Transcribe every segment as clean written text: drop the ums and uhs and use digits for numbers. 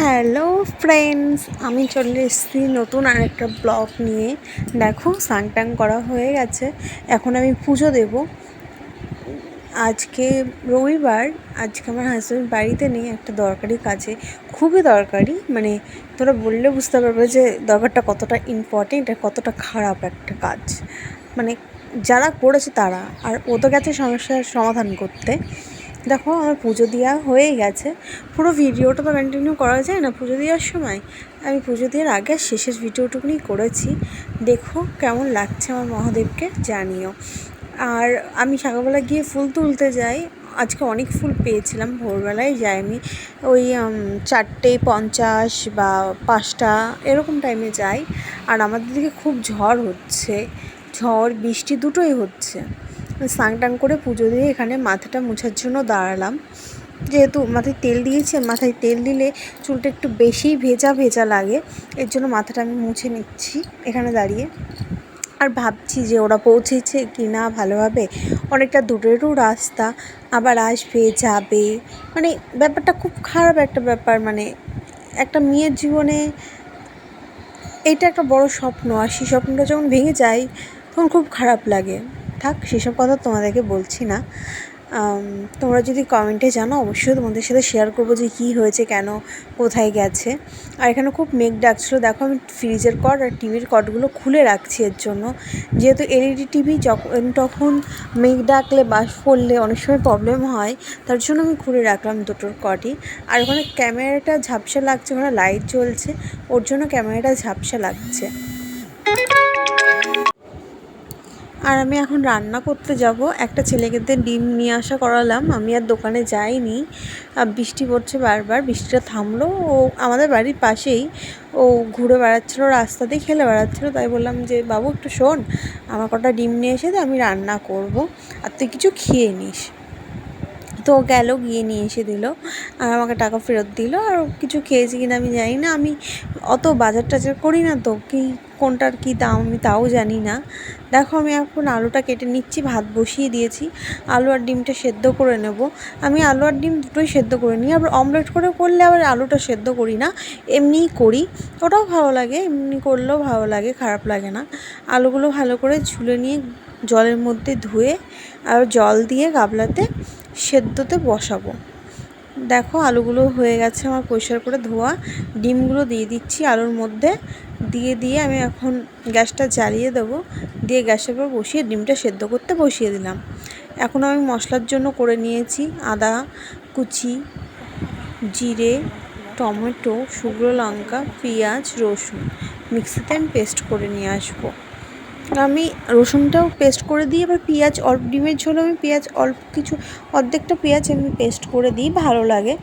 Hello friends, আমি চলে এসেছি নতুন আরেকটা ব্লগ নিয়ে। দেখো, স্নান টান করা হয়ে গেছে, এখন আমি পুজো দেব। আজকে রবিবার, আজকে আমার হাজব্যান্ড বাড়িতে নেই একটা দরকারি কাজে, খুবই দরকারি। মানে তোরা বললে বুঝতে পারবে যে দরকারটা কতটা ইম্পর্টেন্ট আর কতটা খারাপ একটা কাজ। মানে যারা করেছে তারা, আর ও তো গেছে সমস্যার সমাধান করতে। দেখো, আমার পুজো দেওয়া হয়ে গেছে। পুরো ভিডিওটা তো কন্টিনিউ করা যায় না পুজো দেওয়ার সময়। আমি পুজো দেওয়ার আগে শেষের ভিডিওটুকুনি করেছি। দেখো কেমন লাগছে আমার মহাদেবকে জানিও। আর আমি সকালবেলা গিয়ে ফুল তুলতে যাই, আজকে অনেক ফুল পেয়েছিলাম। ভোরবেলায় যাই আমি, ওই 4:50 বা 5টা এরকম টাইমে যাই। আর আমাদের দিকে খুব ঝড় হচ্ছে, ঝড় বৃষ্টি দুটোই হচ্ছে। স্নান টান করে পুজো দিয়ে এখানে মাথাটা মোছার জন্য দাঁড়ালাম। যেহেতু মাথায় তেল দিয়েছি, মাথায় তেল দিলে চুলটা একটু বেশিই ভেজা ভেজা লাগে, এর জন্য মাথাটা আমি মুছে নিচ্ছি এখানে দাঁড়িয়ে। আর ভাবছি যে ওরা পৌঁছেছে কি না ভালোভাবে। অনেকটা দূরেরও রাস্তা, আবার আসবে যাবে, মানে ব্যাপারটা খুব খারাপ একটা ব্যাপার। মানে একটা মেয়ের জীবনে এইটা একটা বড় স্বপ্ন, আর সেই স্বপ্নটা যখন ভেঙে যায় তখন খুব খারাপ লাগে। থাক, সেসব কথা তোমাদেরকে বলছি না। তোমরা যদি কমেন্টে জানো, অবশ্যই তোমাদের সাথে শেয়ার করবো যে কী হয়েছে, কেন, কোথায় গেছে। আর এখানে খুব মেঘ ডাকছিলো। দেখো, আমি ফ্রিজের কর্ড আর টিভির কর্ডগুলো খুলে রাখছি এর জন্য, যেহেতু এলইডি টিভি যখন তখন মেঘ ডাকলে বাস পড়লে অনেক সময় প্রবলেম হয়, তার জন্য আমি খুলে রাখলাম দুটোর কর্ডই। আর ওখানে ক্যামেরাটা ঝাপসা লাগছে, ওখানে লাইট জ্বলছে, ওর জন্য ক্যামেরাটা ঝাপসা লাগছে। আর আমি এখন রান্না করতে যাব। একটা ছেলেকে ডিম নিয়ে আসা করালাম, আমি আর দোকানে যাইনি। বৃষ্টি পড়ছে বারবার, বৃষ্টিটা থামলো। ও আমাদের বাড়ির পাশেই, ও ঘুরে বেড়াচ্ছিলো, রাস্তা দিয়ে খেলে বেড়াচ্ছিলো। তাই বললাম যে বাবু একটু শোন, আমার কটা ডিম নিয়ে এসে আমি রান্না করব, আর তুই কিছু খেয়ে নিস। তো গেল, গিয়ে নিয়ে এসে দিল, আর আমাকে টাকা ফেরত দিল। আর কিছু খেয়েছি কিনা আমি জানি না, আমি অত বাজার টাজার করি না, তো কি কোনটার কী দাম আমি তাও জানি না। দেখো, আমি এখন আলুটা কেটে নিচ্ছি, ভাত বসিয়ে দিয়েছি, আলু আর ডিমটা সেদ্ধ করে নেব। আমি আলু আর ডিম দুটোই সেদ্ধ করে নিই, আবার অমলেট করে করলে আবার আলুটা সেদ্ধ করি না, এমনিই করি। ওটাও ভালো লাগে, এমনি করলেও ভালো লাগে, খারাপ লাগে না। আলুগুলো ভালো করে ছুলে নিয়ে জলের মধ্যে ধুয়ে আর জল দিয়ে গামলাতে সেদ্ধতে বসাবো। দেখো, আলুগুলো হয়ে গেছে আমার পরিষ্কার করে ধোয়া। ডিমগুলো দিয়ে দিচ্ছি আলুর মধ্যে, দিয়ে আমি এখন গ্যাসটা জ্বালিয়ে দেবো। দিয়ে গ্যাসের উপর বসিয়ে ডিমটা সেদ্ধ করতে বসিয়ে দিলাম। এখন আমি মশলার জন্য করে নিয়েছি আদা কুচি, জিরে, টমেটো, শুকনো লঙ্কা, পেঁয়াজ, রসুন মিক্সিতে আমি পেস্ট করে নিয়ে আসবো। আমি রসুনটাও পেস্ট করে দিই, এবার পেঁয়াজ অল্প, ডিমের ঝোলে আমি পেঁয়াজ অল্প কিছু, অর্ধেকটা পেঁয়াজ আমি পেস্ট করে দিই, ভালো লাগে।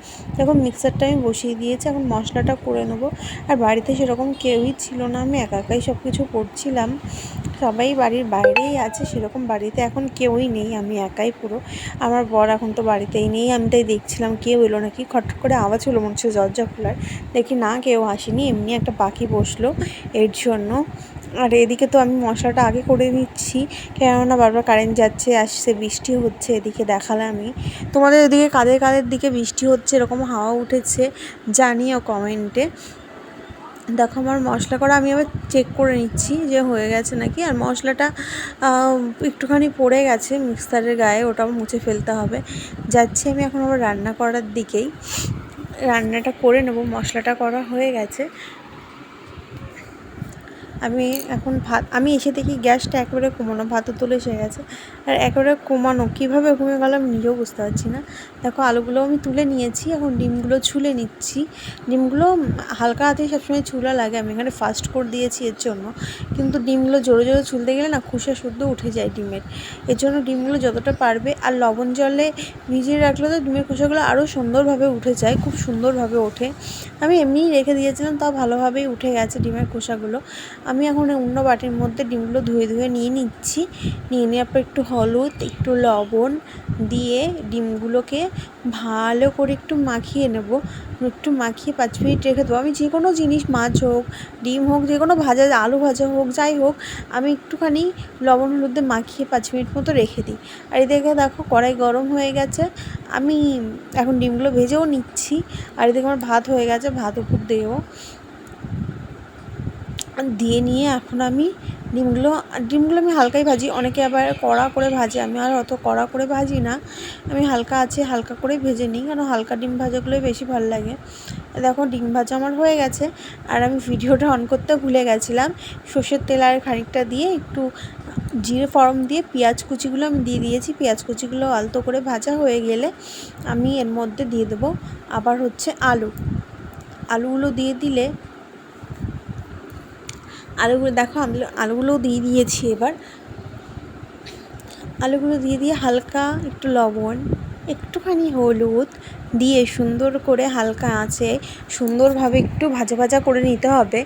এখন মিক্সারটা আমি বসিয়ে দিয়েছি, এখন মশলাটা করে নেবো। আর বাড়িতে সেরকম কেউই ছিল না, আমি একা একাই সব কিছু করছিলাম। সবাই বাড়ির বাইরেই আছে, সেরকম বাড়িতে এখন কেউই নেই, আমি একাই পুরো। আমার বর এখন তো বাড়িতেই নেই, আমি তাই দেখছিলাম কেউ এলো নাকি। খটখট করে আওয়াজ হলো, মনে হচ্ছে দরজা খোলার, দেখি না কেউ আসেনি, এমনি একটা পাখি বসলো এর জন্য। আর এদিকে তো আমি মশলাটা আগে করে নিচ্ছি, কেননা বারবার কারেন্ট যাচ্ছে আসছে, বৃষ্টি হচ্ছে। এদিকে দেখালাম আমি তোমাদের, ওদিকে কাদের কাদের দিকে বৃষ্টি হচ্ছে, এরকম হাওয়া উঠেছে জানিও কমেন্টে। দেখো, আমার মশলা করা আমি আবার চেক করে নিচ্ছি যে হয়ে গেছে নাকি। আর মশলাটা একটুখানি পড়ে গেছে মিক্সারের গায়ে, ওটাও মুছে ফেলতে হবে। যাচ্ছি আমি এখন আবার রান্না করার দিকেই, রান্নাটা করে নেব। মশলাটা করা হয়ে গেছে। আমি এখন আমি এসে দেখি গ্যাসটা একেবারে কমানো, ভাতও তুলে এসে গেছে। আর একেবারে কমানো, কীভাবে ঘুমিয়ে গেল আমি নিজেও বুঝতে পারছি না। দেখো, আলুগুলো আমি তুলে নিয়েছি, এখন ডিমগুলো ছুলে নিচ্ছি। ডিমগুলো হালকা হাতেই সবসময় ছুলা লাগে, আমি এখানে ফাস্ট করে দিয়েছি এর জন্য। কিন্তু ডিমগুলো জোরে জোরে ছুলতে গেলে না খোসা শুদ্ধ উঠে যায় ডিমের, এর জন্য ডিমগুলো যতটা পারবে আর লবণ জলে ভিজিয়ে রাখলে তো ডিমের খোসাগুলো আরও সুন্দরভাবে উঠে যায়, খুব সুন্দরভাবে ওঠে। আমি এমনিই রেখে দিয়েছিলাম, তাও ভালোভাবেই উঠে গেছে ডিমের খোসাগুলো। আমি এখন অন্য বাটির মধ্যে ডিমগুলো ধুয়ে ধুয়ে নিয়ে নিচ্ছি। নিয়ে নেওয়ার পর একটু হলুদ, একটু লবণ দিয়ে ডিমগুলোকে ভালো করে একটু মাখিয়ে নেব। একটু মাখিয়ে 5 মিনিট রেখে দেবো। আমি যে কোনো জিনিস, মাছ হোক, ডিম হোক, যে কোনো ভাজা, আলু ভাজা হোক, যাই হোক, আমি একটুখানি লবণ হলুদ দিয়ে মাখিয়ে 5 মিনিট মতো রেখে দিই। আর এদিকে দেখো কড়াই গরম হয়ে গেছে, আমি এখন ডিমগুলো ভেজেও নিচ্ছি। আর এদিকে আমার ভাত হয়ে গেছে, ভাত উপর দেবো, দিয়ে নিয়ে এখন আমি ডিমগুলো আমি হালকাই ভাজি। অনেকে আবার কড়া করে ভাজে, আমি আর অত কড়া করে ভাজি না, আমি হালকা আছে হালকা করে ভেজে নিই, কারণ হালকা ডিম ভাজাগুলোই বেশি ভালো লাগে। দেখো ডিম ভাজা আমার হয়ে গেছে। আর আমি ভিডিওটা অন করতে ভুলে গেছিলাম, সর্ষের তেল আর খানিকটা দিয়ে একটু জিরে ফোড়ন দিয়ে পেঁয়াজ কুচিগুলো আমি দিয়ে দিয়েছি। পেঁয়াজ কুচিগুলো আলতো করে ভাজা হয়ে গেলে আমি এর মধ্যে দিয়ে দেবো আবার হচ্ছে আলুগুলো দিয়ে দিলে, আলুগুলো দেখো আমি আলুগুলোও দিয়ে দিয়েছি। এবার আলুগুলো দিয়ে হালকা একটু লবণ, একটুখানি হলুদ দিয়ে সুন্দর করে হালকা আঁচে সুন্দরভাবে একটু ভাজা ভাজা করে নিতে হবে।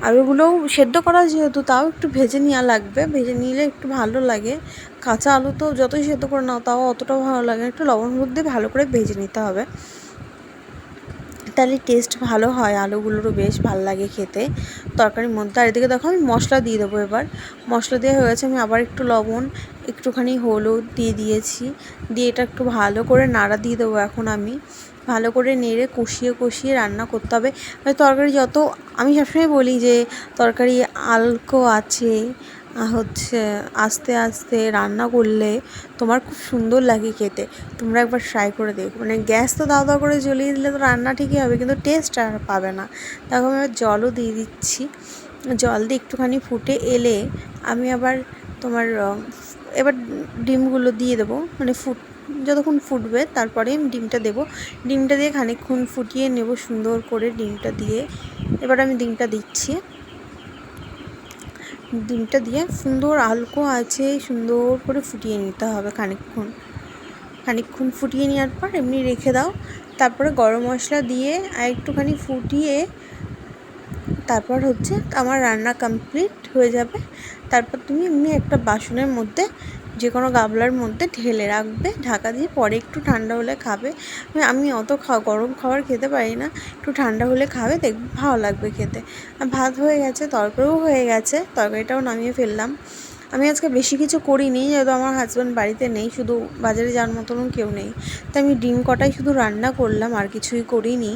আলুগুলোও সেদ্ধ করা যেহেতু, তাও একটু ভেজে নেওয়া লাগবে, ভেজে নিলে একটু ভালো লাগে। কাঁচা আলু তো যতই সেদ্ধ করে নাও তাও অতটাও ভালো লাগে না, একটু লবণ হলুদ দিয়ে ভালো করে ভেজে নিতে হবে, তাহলে টেস্ট ভালো হয়, আলুগুলোরও বেশ ভালো লাগে খেতে তরকারির মধ্যে। আর এদিকে দেখো আমি মশলা দিয়ে দেবো। এবার মশলা দেওয়া হয়ে গেছে, আমি আবার একটু লবণ, একটুখানি হলুদ দিয়ে দিয়েছি, দিয়ে এটা একটু ভালো করে নাড়া দিয়ে দেবো। এখন আমি ভালো করে নেড়ে কষিয়ে রান্না করতে হবে। তরকারি যত, আমি সবসময় বলি যে তরকারি আলকো আছে হচ্ছে আস্তে আস্তে রান্না করলে তোমার খুব সুন্দর লাগে খেতে। তোমরা একবার ট্রাই করে দেখো, মানে গ্যাস তো দাও দাও করে জ্বলিয়ে দিলে তো রান্না ঠিকই হবে, কিন্তু টেস্ট আর পাবে না। দেখো আমি আবার জলও দিয়ে দিচ্ছি, জল দিয়ে একটুখানি ফুটে এলে আমি আবার তোমার এবার ডিমগুলো দিয়ে দেবো, মানে যতক্ষণ ফুটবে তারপরে আমি ডিমটা দেবো। ডিমটা দিয়ে খানিকক্ষণ ফুটিয়ে নেব সুন্দর করে ডিমটা দিয়ে। এবার আমি ডিমটা দিচ্ছি, ডিমটা দিয়ে সুন্দর আলকো আছে সুন্দর করে ফুটিয়ে নিতে হবে খানিকক্ষণ ফুটিয়ে নেওয়ার পর এমনি রেখে দাও। তারপরে গরম মশলা দিয়ে আর একটুখানি ফুটিয়ে তারপর হচ্ছে আমার রান্না কমপ্লিট হয়ে যাবে। তারপর তুমি এমনি একটা বাসনের মধ্যে, যে কোনো গামলার মধ্যে ঢেলে রাখবে ঢাকা দিয়ে, পরে একটু ঠান্ডা হলে খাবে। আমি অত গরম খাবার খেতে পারি না, একটু ঠান্ডা হলে খাবে, দেখবে ভালো লাগবে খেতে। ভাত হয়ে গেছে, তরকারিও হয়ে গেছে, তরকারিটাও নামিয়ে ফেললাম। আমি আজকে বেশি কিছু করিনি, যেহেতু আমার হাজব্যান্ড বাড়িতে নেই, শুধু বাজারে যাওয়ার মতনও কেউ নেই, তাই আমি ডিম কটাই শুধু রান্না করলাম, আর কিছুই করিনি।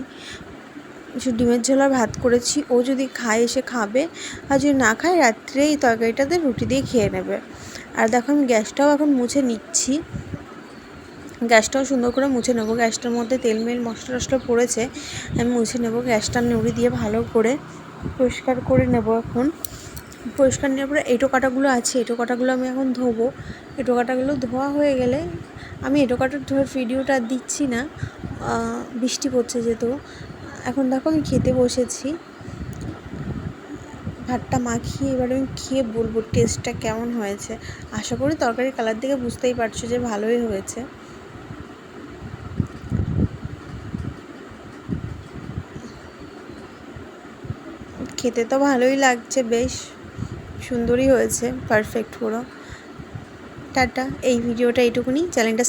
শুধু ডিমের ঝোল আর ভাত করেছি, ও যদি খায় এসে খাবে, আর যদি না খায় রাত্রে এই তরকারিটাতে রুটি দিয়ে খেয়ে নেবে। আর দেখো আমি গ্যাসটাও এখন মুছে নিচ্ছি, গ্যাসটাও সুন্দর করে মুছে নেবো। গ্যাসটার মধ্যে তেল মেল মশলা টশলা পড়েছে, আমি মুছে নেবো। গ্যাসটা নুড়ি দিয়ে ভালো করে পরিষ্কার করে নেব। এখন পরিষ্কার নেওয়ার পরে এঁটো কাটাগুলো আছে, এঁটো কাটাগুলো আমি এখন ধোবো। এঁটো কাটাগুলো ধোয়া হয়ে গেলে, আমি এঁটো কাটার ধোয়ার ভিডিওটা দিচ্ছি না, বৃষ্টি পড়ছে যেহেতু। এখন দেখো আমি খেতে বসেছি, ভাতটা মাখিয়ে এবার আমি খেয়ে বলবো টেস্টটা কেমন হয়েছে। আশা করি তরকারির কালার দেখে বুঝতেই পারছো যে ভালোই হয়েছে। খেতে তো ভালোই লাগছে, বেশ সুন্দরই হয়েছে, পারফেক্ট পুরো। টাটা, এই ভিডিওটা এইটুকুনি, চ্যানেলটা